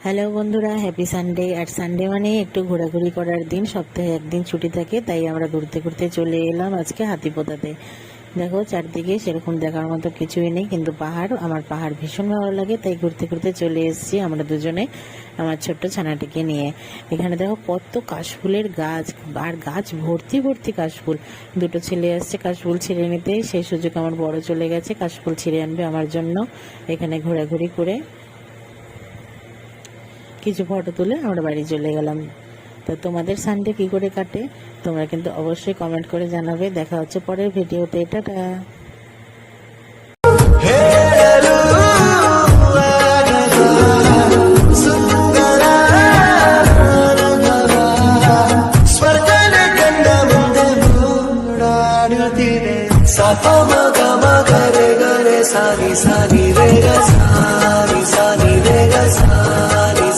Hello বন্ধুরা, happy Sunday. আর Sunday মানে একটু ঘোরাঘুরি করার দিন, সপ্তাহে একদিন ছুটি থাকে, তাই আমরা ঘুরতে ঘুরতে চলে এলাম আজকে হাতিপোতাতে। দেখো চারদিকে সেরকম দেখার মতো কিছুই নেই, কিন্তু পাহাড়, আমার পাহাড় ভীষণ ভালো লাগে, তাই ঘুরতে ঘুরতে চলে এসেছি আমরা দুজনে আমার ছোট্ট ছানাটিকে নিয়ে। এখানে দেখো কত কাশফুলের গাছ, আর গাছ ভর্তি ভর্তি কাশফুল। দুটো ছেলে আসছে কাশফুল ছিঁড়ে নিতে, সেই সুযোগ আমার বড় চলে গেছে কাশফুল ছিঁড়ে আনবে আমার জন্য। এখানে ঘোরাঘুরি করে কিছু ফটো তুলে আমরা বাড়ি চলে গেলাম। তো তোমাদের সানডে কী করে কাটে তোমরা কিন্তু অবশ্যই কমেন্ট করে জানাবে। দেখা হচ্ছে পরের ভিডিওতে। টাটা।